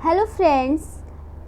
Hello friends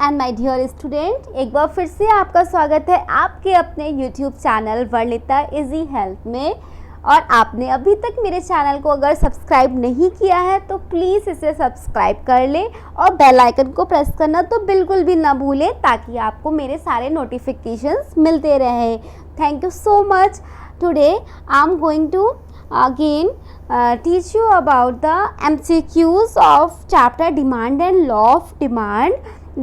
and my dear student, एक बार फिर से आपका स्वागत है आपके अपने YouTube channel Varnita easy health में। और आपने अभी तक मेरे चैनल को अगर सब्सक्राइब नहीं किया है तो प्लीज़ इसे सब्सक्राइब कर लें और बेल आइकन को प्रेस करना तो बिल्कुल भी ना भूलें, ताकि आपको मेरे सारे नोटिफिकेशंस मिलते रहें। Thank you so much. Today I am going to again teach you about the MCQs of chapter demand and law of demand.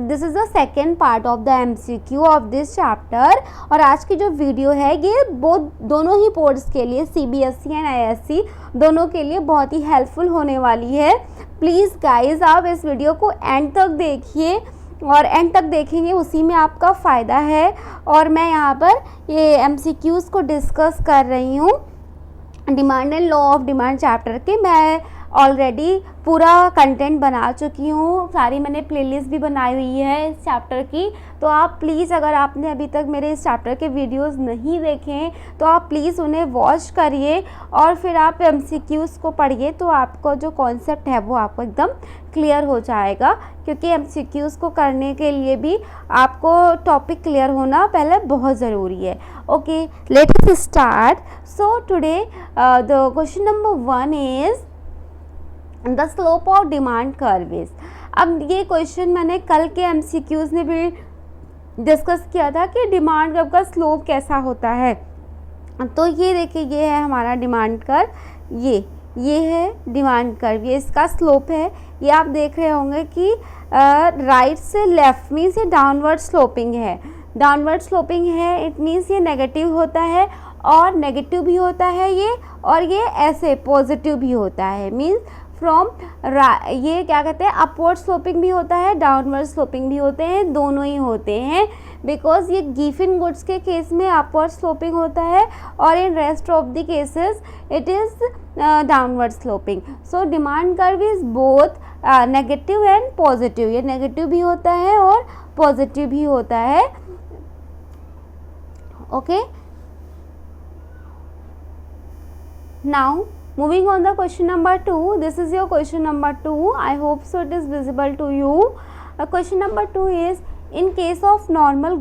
This is the second part of the MCQ of this chapter। और आज की जो video है ये दोनों ही boards के लिए CBSE and ISC दोनों के लिए बहुत ही हेल्पफुल होने वाली है। प्लीज़ गाइज आप इस वीडियो को एंड तक देखिए और एंड तक देखेंगे उसी में आपका फ़ायदा है। और मैं यहाँ पर ये MCQs को डिस्कस कर रही हूँ demand and law of demand chapter के। मैं ऑलरेडी पूरा कंटेंट बना चुकी हूँ, सारी मैंने प्लेलिस्ट भी बनाई हुई है इस चैप्टर की। तो आप प्लीज़ अगर आपने अभी तक मेरे इस चैप्टर के वीडियोस नहीं देखे हैं तो आप प्लीज़ उन्हें वॉच करिए और फिर आप MCQs को पढ़िए, तो आपको जो कॉन्सेप्ट है वो आपको एकदम क्लियर हो जाएगा। क्योंकि MCQs को करने के लिए भी आपको टॉपिक क्लियर होना पहले बहुत ज़रूरी है। Okay, let us start. So today the question number 1 is the slope of demand curve is. अब ये क्वेश्चन मैंने कल के MCQs में भी डिस्कस किया था कि डिमांड कर्व का स्लोप कैसा होता है। तो ये देखिए, ये है हमारा डिमांड कर्व, ये है डिमांड कर्व, ये इसका स्लोप है। ये आप देख रहे होंगे कि राइट से लेफ्ट मीन्स ये डाउनवर्ड स्लोपिंग है। डाउनवर्ड स्लोपिंग है इट मीन्स ये नेगेटिव होता है और नेगेटिव भी होता है ये, और ये ऐसे पॉजिटिव भी होता है। मीन्स फ्रॉम ये क्या कहते हैं, अपवर्ड स्लोपिंग भी होता है, डाउनवर्ड स्लोपिंग भी होते हैं, दोनों ही होते हैं। बिकॉज ये गिवन गुड्स के केस में अपवर्ड स्लोपिंग होता है और in rest of the cases it is downward sloping. So demand curve is both negative and positive. ये नेगेटिव भी होता है और पॉजिटिव भी होता है। Okay, now moving on the question number 2, this is your question number 2. I hope so it is visible to you. Question number 2 is in case of normal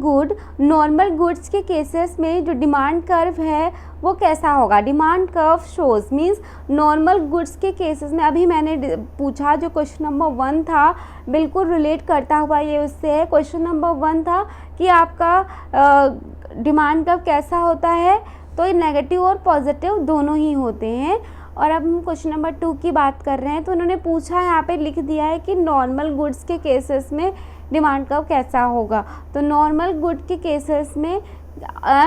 goods के cases में जो डिमांड कर्व है वो कैसा होगा। Demand curve shows means normal goods के cases में, अभी मैंने पूछा जो क्वेश्चन नंबर 1 था बिल्कुल रिलेट करता हुआ ये उससे है। क्वेश्चन नंबर 1 था कि आपका डिमांड कर्व कैसा होता है, तो ये नेगेटिव और पॉजिटिव दोनों ही होते हैं। और अब हम क्वेश्चन नंबर 2 की बात कर रहे हैं, तो उन्होंने पूछा यहाँ पे लिख दिया है कि नॉर्मल गुड्स के केसेस में डिमांड कर्व कैसा होगा। तो नॉर्मल गुड के केसेस में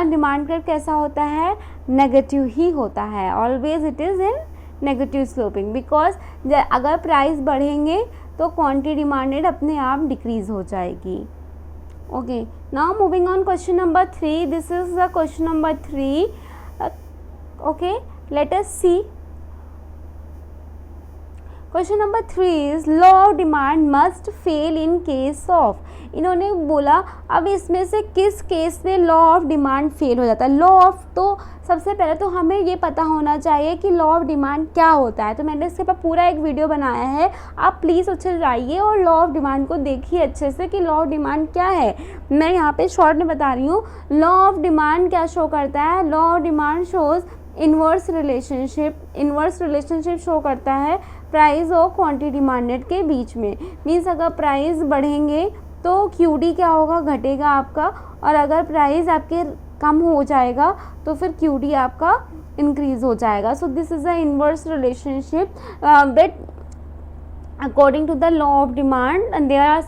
डिमांड कर्व कैसा होता है, नेगेटिव ही होता है। Always it is in negative sloping, because अगर प्राइस बढ़ेंगे तो क्वांटिटी डिमांडेड अपने आप डिक्रीज हो जाएगी। Okay, now moving on question number 3, this is the question number 3। Okay, let us see. Question number 3 is law of demand must fail in case of. इन्होंने बोला अब इसमें से किस केस में लॉ ऑफ डिमांड फेल हो जाता है। लॉ ऑफ, तो सबसे पहले तो हमें ये पता होना चाहिए कि लॉ ऑफ डिमांड क्या होता है। तो मैंने इसके ऊपर पूरा एक वीडियो बनाया है, आप प्लीज़ उसे जाइए और लॉ ऑफ डिमांड को देखिए अच्छे से कि लॉ ऑफ डिमांड क्या है। मैं यहाँ पे शॉर्ट में बता रही हूँ। लॉ ऑफ डिमांड क्या शो करता है, law of demand shows inverse relationship show करता है प्राइस और क्वांटिटी डिमांडेड के बीच में। मीन्स अगर प्राइस बढ़ेंगे तो QD क्या होगा, घटेगा आपका, और अगर प्राइस आपके कम हो जाएगा तो फिर QD आपका इंक्रीज हो जाएगा। So this is a inverse relationship but according to the law of demand and there are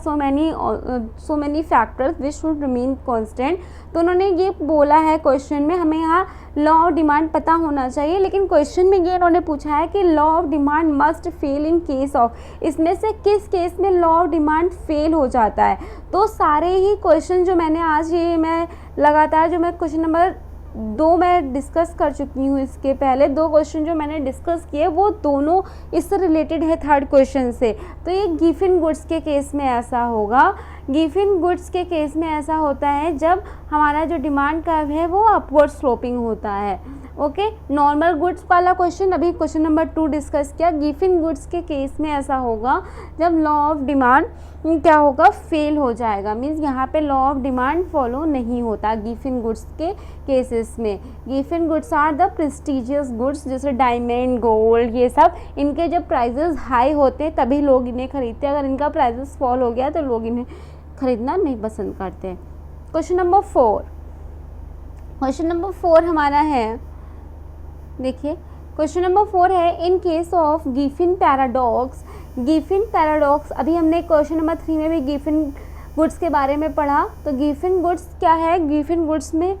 so many factors which should remain constant। तो उन्होंने ये बोला है क्वेश्चन में, हमें यहाँ लॉ ऑफ डिमांड पता होना चाहिए, लेकिन क्वेश्चन में ये उन्होंने पूछा है कि law of demand must fail in case of, इसमें से किस केस में लॉ ऑफ डिमांड फेल हो जाता है। तो सारे ही क्वेश्चन जो मैंने आज ये मैं लगातार जो मैं क्वेश्चन नंबर 2 मैं डिस्कस कर चुकी हूँ, इसके पहले 2 क्वेश्चन जो मैंने डिस्कस किए वो दोनों इससे रिलेटेड है थर्ड क्वेश्चन से। तो ये गिवन गुड्स के केस में ऐसा होगा। गिवन गुड्स के केस में ऐसा होता है जब हमारा जो डिमांड कर्व है वो अपवर्ड स्लोपिंग होता है। ओके, नॉर्मल गुड्स वाला क्वेश्चन अभी क्वेश्चन नंबर 2 डिस्कस किया। गिवन गुड्स के केस में ऐसा होगा जब लॉ ऑफ डिमांड क्या होगा, फेल हो जाएगा, मीन्स यहाँ पे लॉ ऑफ डिमांड फॉलो नहीं होता गिवन गुड्स के केसेस में। Given goods are the prestigious goods, जैसे डायमंड, गोल्ड, ये सब, इनके जब प्राइजेस हाई होते हैं तभी लोग इन्हें खरीदते हैं। अगर इनका प्राइजेस फॉल हो गया तो लोग इन्हें खरीदना नहीं पसंद करते। क्वेश्चन नंबर 4, क्वेश्चन नंबर 4 हमारा है, देखिए क्वेश्चन नंबर 4 है, in case of Giffen paradox. Giffen paradox अभी हमने क्वेश्चन नंबर 3 में भी गिफिन गुड्स के बारे में पढ़ा। तो गिफिन गुड्स क्या है, गिफिन गुड्स में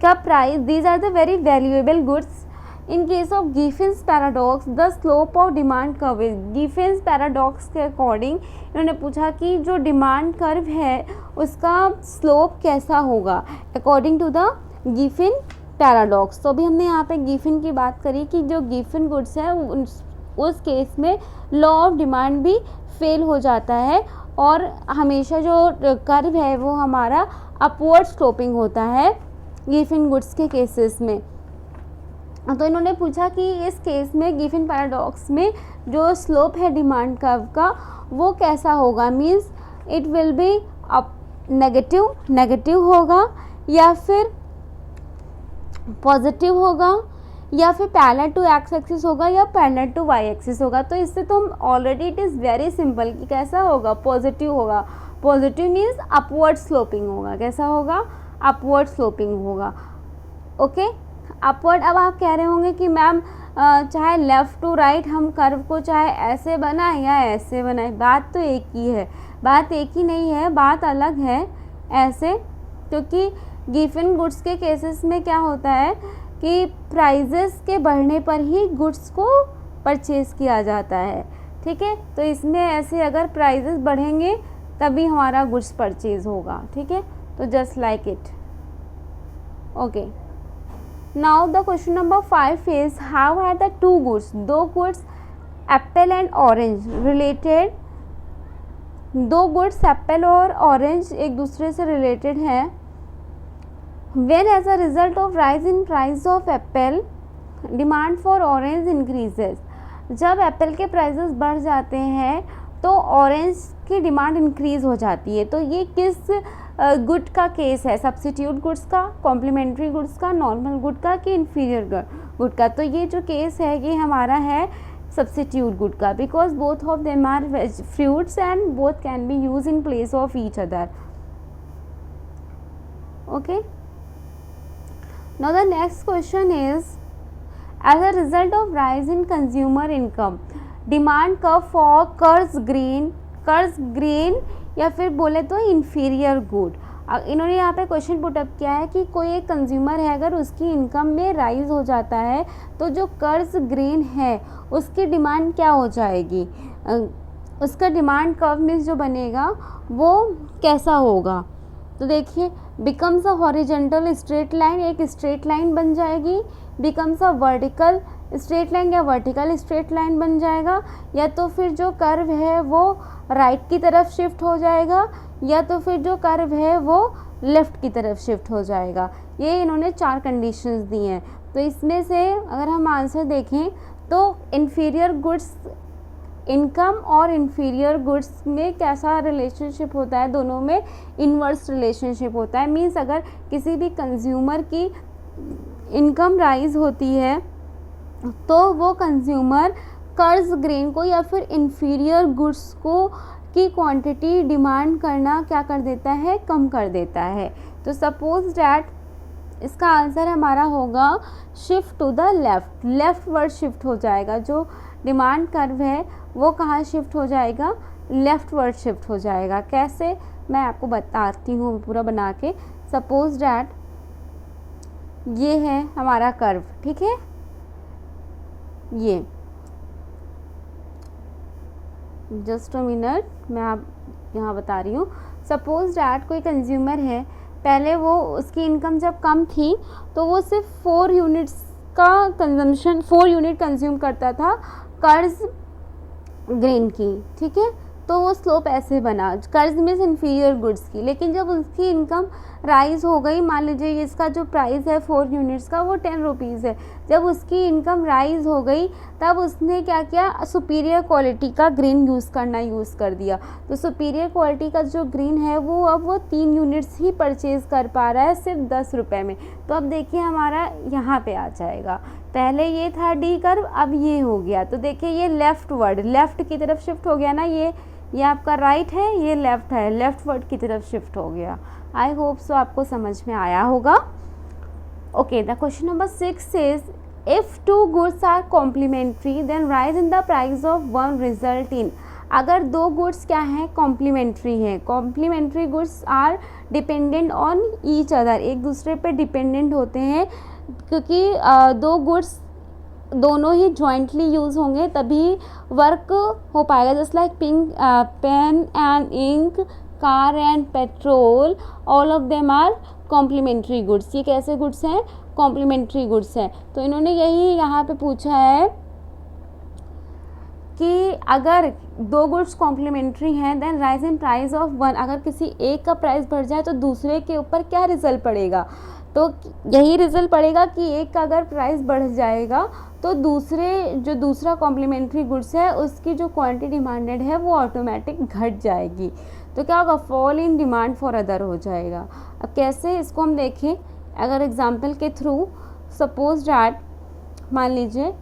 का price, these are the very valuable goods. In case of Giffen's paradox the slope of demand curve is. Giffen's paradox के अकॉर्डिंग इन्होंने पूछा कि जो डिमांड कर्व है उसका स्लोप कैसा होगा according to the Giffen paradox. तो अभी हमने यहाँ पे गिफिन की बात करी कि जो गिफिन गुड्स है उस केस में लॉ ऑफ डिमांड भी फेल हो जाता है और हमेशा जो कर्व है वो हमारा अपवर्ड स्लोपिंग होता है गिफिन गुड्स के केसेस में। तो इन्होंने पूछा कि इस केस में गिफिन पैराडॉक्स में जो स्लोप है डिमांड कर्व का वो कैसा होगा, means it will be up negative होगा या फिर पॉजिटिव होगा या फिर पैरेलल टू एक्स एक्सिस होगा या पैरेलल टू वाई एक्सिस होगा। तो इससे तो हम already it is very simple कि कैसा होगा, पॉजिटिव होगा। पॉजिटिव मीन्स अपवर्ड स्लोपिंग होगा। कैसा होगा, अपवर्ड स्लोपिंग होगा। Okay, upward. अब आप कह रहे होंगे कि मैम चाहे लेफ़्ट टू राइट हम कर्व को चाहे ऐसे बनाए या ऐसे बनाए, बात तो एक ही है। बात एक ही नहीं है, बात अलग है ऐसे, क्योंकि गिफिन गुड्स के केसेस में क्या होता है कि प्राइजेस के बढ़ने पर ही गुड्स को परचेज़ किया जाता है। ठीक है, तो इसमें ऐसे अगर प्राइजेस बढ़ेंगे तभी हमारा गुड्स परचेज़ होगा। ठीक है, तो just like it. Okay, now the question number 5 is how are the two goods, दो goods apple and orange related. दो गुड्स एप्पल और ऑरेंज एक दूसरे से रिलेटेड हैं। When as a result of rise in price of apple, demand for orange increases. जब Apple के prices बढ़ जाते हैं तो ऑरेंज की डिमांड इंक्रीज़ हो जाती है। तो ये किस गुड का केस है, सब्स्टिट्यूट गुड्स का, कॉम्प्लीमेंट्री गुड्स का, नॉर्मल गुड का कि इन्फीरियर गुड का। तो ये जो केस है ये हमारा है सब्स्टिट्यूट गुड का, because both of them are fruits and both can be use in place of each other. Okay, now the next question is, as a result of rise in consumer income, demand curve for कर्ज green या फिर बोले तो inferior good। इन्होंने यहाँ पे question put up किया है कि कोई एक कंज्यूमर है, अगर उसकी इनकम में राइज हो जाता है तो जो कर्ज ग्रीन है उसकी डिमांड क्या हो जाएगी, उसका डिमांड कर्व में जो बनेगा वो कैसा होगा। तो देखिए, becomes a horizontal straight line, एक स्ट्रेट लाइन बन जाएगी। Becomes a vertical straight line या वर्टिकल स्ट्रेट लाइन बन जाएगा, या तो फिर जो कर्व है वो राइट की तरफ शिफ्ट हो जाएगा या तो फिर जो कर्व है वो लेफ़्ट की तरफ शिफ्ट हो जाएगा। ये इन्होंने 4 कंडीशंस दी हैं। तो इसमें से अगर हम आंसर देखें तो इन्फीरियर गुड्स, इनकम और इन्फीरियर गुड्स में कैसा रिलेशनशिप होता है, दोनों में इन्वर्स रिलेशनशिप होता है। मीन्स अगर किसी भी कंज्यूमर की इनकम राइज होती है तो वो कंज्यूमर कर्ज ग्रेन को या फिर इन्फीरियर गुड्स को की क्वांटिटी डिमांड करना क्या कर देता है, कम कर देता है। तो सपोज डैट इसका आंसर हमारा होगा shift to the left, leftward shift हो जाएगा। जो डिमांड कर्व है वो कहाँ शिफ्ट हो जाएगा, लेफ़्ट वर्ड शिफ्ट हो जाएगा। कैसे, मैं आपको बताती हूँ पूरा बना के। सपोज डैट ये है हमारा कर्व, ठीक है, ये जस्ट अ मिनट, मैं आप यहाँ बता रही हूँ। सपोज डैट कोई कंज्यूमर है, पहले वो उसकी इनकम जब कम थी तो वो सिर्फ 4 यूनिट्स का कंजम्पशन, 4 यूनिट कंज्यूम करता था कर्ज ग्रेन की, ठीक है। तो वो स्लोप ऐसे बना, कर्ज में इन्फीरियर गुड्स की। लेकिन जब उसकी इनकम राइज हो गई, मान लीजिए इसका जो प्राइस है 4 यूनिट्स का वो 10 रुपीज़ है, जब उसकी इनकम राइज हो गई तब उसने क्या किया, सुपीरियर क्वालिटी का ग्रीन यूज़ कर दिया। तो सुपीरियर क्वालिटी का जो ग्रीन है वो अब वो 3 यूनिट्स ही परचेज़ कर पा रहा है सिर्फ 10 रुपये में। तो अब देखिए हमारा यहाँ पे आ जाएगा, पहले ये था डी कर्व, अब ये हो गया। तो देखिए ये लेफ़्ट की तरफ शिफ्ट हो गया ना, ये आपका राइट है, ये लेफ़्ट है, लेफ़्ट वर्ड की तरफ शिफ्ट हो गया। आई होप सो आपको समझ में आया होगा। Okay, the question number 6 is if 2 goods are complementary then rise in the price of one result in. अगर 2 गुड्स क्या हैं, कॉम्प्लीमेंट्री हैं। Complementary goods are dependent on each other, एक दूसरे पे डिपेंडेंट होते हैं, क्योंकि 2 गुड्स दोनों ही जॉइंटली यूज़ होंगे तभी वर्क हो पाएगा। Just like pen and ink, car and petrol, all of them are complementary goods. ये कैसे गुड्स हैं, कॉम्प्लीमेंट्री गुड्स हैं। तो इन्होंने यही यहाँ पे पूछा है कि अगर 2 गुड्स कॉम्प्लीमेंट्री हैं then rise in price of one, अगर किसी एक का प्राइस बढ़ जाए तो दूसरे के ऊपर क्या रिजल्ट पड़ेगा, तो यही रिजल्ट पड़ेगा कि एक का अगर प्राइस बढ़ जाएगा तो दूसरा कॉम्प्लीमेंट्री गुड्स है उसकी जो क्वांटिटी डिमांडेड है वो ऑटोमेटिक घट जाएगी। तो क्या होगा, fall in demand for other हो जाएगा। अब कैसे, इसको हम देखें अगर एग्जांपल के थ्रू। सपोज डैट, मान लीजिए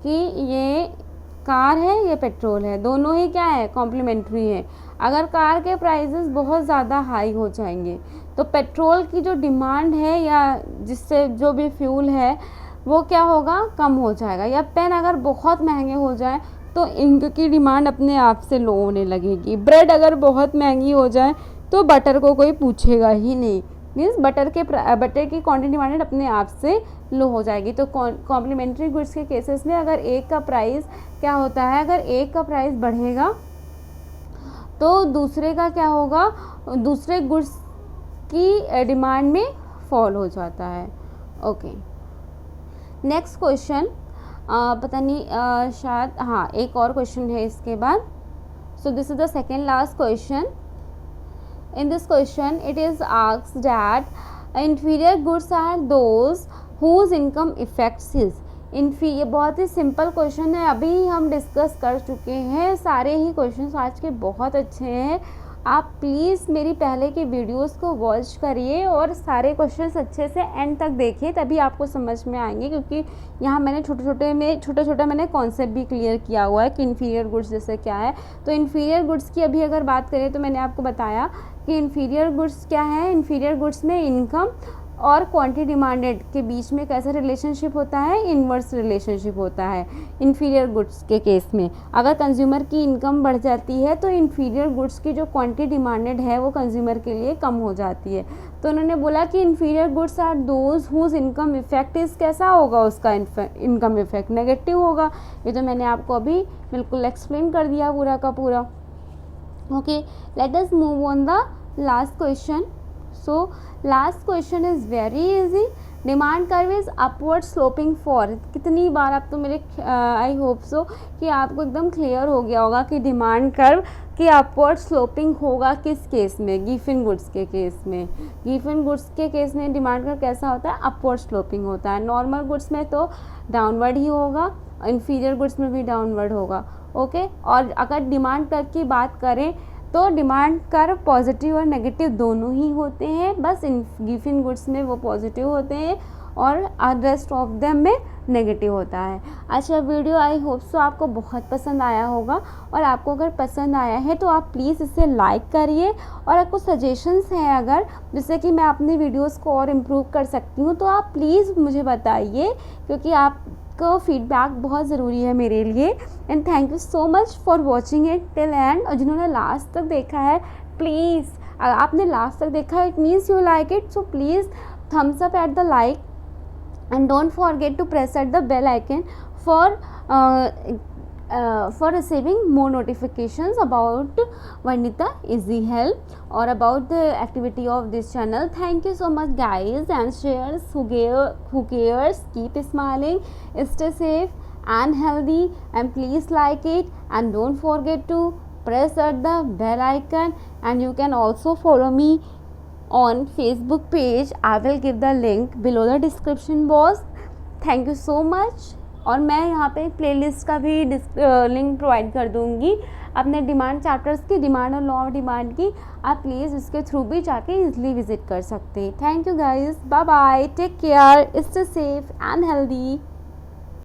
कि ये कार है, ये पेट्रोल है, दोनों ही क्या है, कॉम्प्लीमेंट्री है। अगर कार के प्राइसेस बहुत ज़्यादा हाई हो जाएंगे तो पेट्रोल की जो डिमांड है या जिससे जो भी फ्यूल है वो क्या होगा, कम हो जाएगा। या पेन अगर बहुत महंगे हो जाए तो इंक की डिमांड अपने आप से लो होने लगेगी। ब्रेड अगर बहुत महंगी हो जाए तो बटर को कोई पूछेगा ही नहीं, मीन्स बटर की क्वांटिटी डिमांड अपने आप से लो हो जाएगी। तो कॉम्प्लीमेंट्री गुड्स के केसेस में अगर एक का प्राइस क्या होता है, अगर एक का प्राइस बढ़ेगा तो दूसरे का क्या होगा, दूसरे गुड्स की डिमांड में फॉल हो जाता है। ओके, नेक्स्ट क्वेश्चन, पता नहीं शायद हाँ एक और क्वेश्चन है इसके बाद। So this is the second last question. In this question, it is asked that inferior goods are those whose income affects his। ये बहुत ही सिंपल क्वेश्चन है, अभी हम डिस्कस कर चुके हैं। सारे ही क्वेश्चंस आज के बहुत अच्छे हैं। आप प्लीज़ मेरी पहले की वीडियोस को वॉच करिए और सारे क्वेश्चंस अच्छे से एंड तक देखिए, तभी आपको समझ में आएंगे। क्योंकि यहाँ मैंने छोटा मैंने कॉन्सेप्ट भी क्लियर किया हुआ है कि इन्फीरियर गुड्स जैसे क्या है। तो इन्फीरियर गुड्स की अभी अगर बात करें तो मैंने आपको बताया कि इन्फीरियर गुड्स क्या है। इन्फीरियर गुड्स में इनकम और क्वांटिटी डिमांडेड के बीच में कैसा रिलेशनशिप होता है, इन्वर्स रिलेशनशिप होता है। इन्फीरियर गुड्स के केस में अगर कंज्यूमर की इनकम बढ़ जाती है तो इन्फीरियर गुड्स की जो क्वांटिटी डिमांडेड है वो कंज्यूमर के लिए कम हो जाती है। तो उन्होंने बोला कि inferior goods are those whose income effect is, कैसा होगा उसका इनकम इफेक्ट, नेगेटिव होगा। ये तो मैंने आपको अभी बिल्कुल एक्सप्लेन कर दिया पूरा का पूरा। Okay, let us move on the last question. So last question is very easy. Demand curve is upward sloping for, कितनी बार आप तो मेरे आई होप सो कि आपको एकदम क्लियर हो गया होगा कि डिमांड कर्व की अपवर्ड स्लोपिंग होगा किस केस में, गिफिन गुड्स के केस में। गिफिन गुड्स के केस में डिमांड कर्व कैसा होता है, अपवर्ड स्लोपिंग होता है। नॉर्मल गुड्स में तो डाउनवर्ड ही होगा, इन्फीरियर गुड्स में भी डाउनवर्ड होगा। ओके, और अगर डिमांड कर्व की बात करें तो डिमांड कर्व पॉजिटिव और नेगेटिव दोनों ही होते हैं, बस इन गिफिन गुड्स में वो पॉजिटिव होते हैं और रेस्ट ऑफ देम में नेगेटिव होता है। अच्छा, वीडियो आई होप सो आपको बहुत पसंद आया होगा, और आपको अगर पसंद आया है तो आप प्लीज़ इसे लाइक करिए। और आपको सजेशंस हैं अगर जिससे कि मैं अपनी वीडियोस को और इम्प्रूव कर सकती हूँ तो आप प्लीज़ मुझे बताइए, क्योंकि आपका फीडबैक बहुत ज़रूरी है मेरे लिए। And thank you so much for watching it till and. और जिन्होंने लास्ट तक देखा है प्लीज़, आपने लास्ट तक देखा है it means you like it, so please Thums up at the like and don't forget to press at the bell icon for receiving more notifications about Varnita Easy Help or about the activity of this channel. Thank you so much guys, and shares who cares, keep smiling, stay safe and healthy, and please like it and don't forget to press at the bell icon, and you can also follow me on Facebook page. I will give the link below the description box. Thank you so much. और मैं यहाँ पे playlist का भी link provide कर दूँगी अपने demand chapters की, डिमांड और लॉ ऑफ डिमांड की। आप प्लीज़ इसके थ्रू भी जाके इजीली विजिट कर सकते हैं। Thank you guys, bye bye, take care, stay safe and healthy.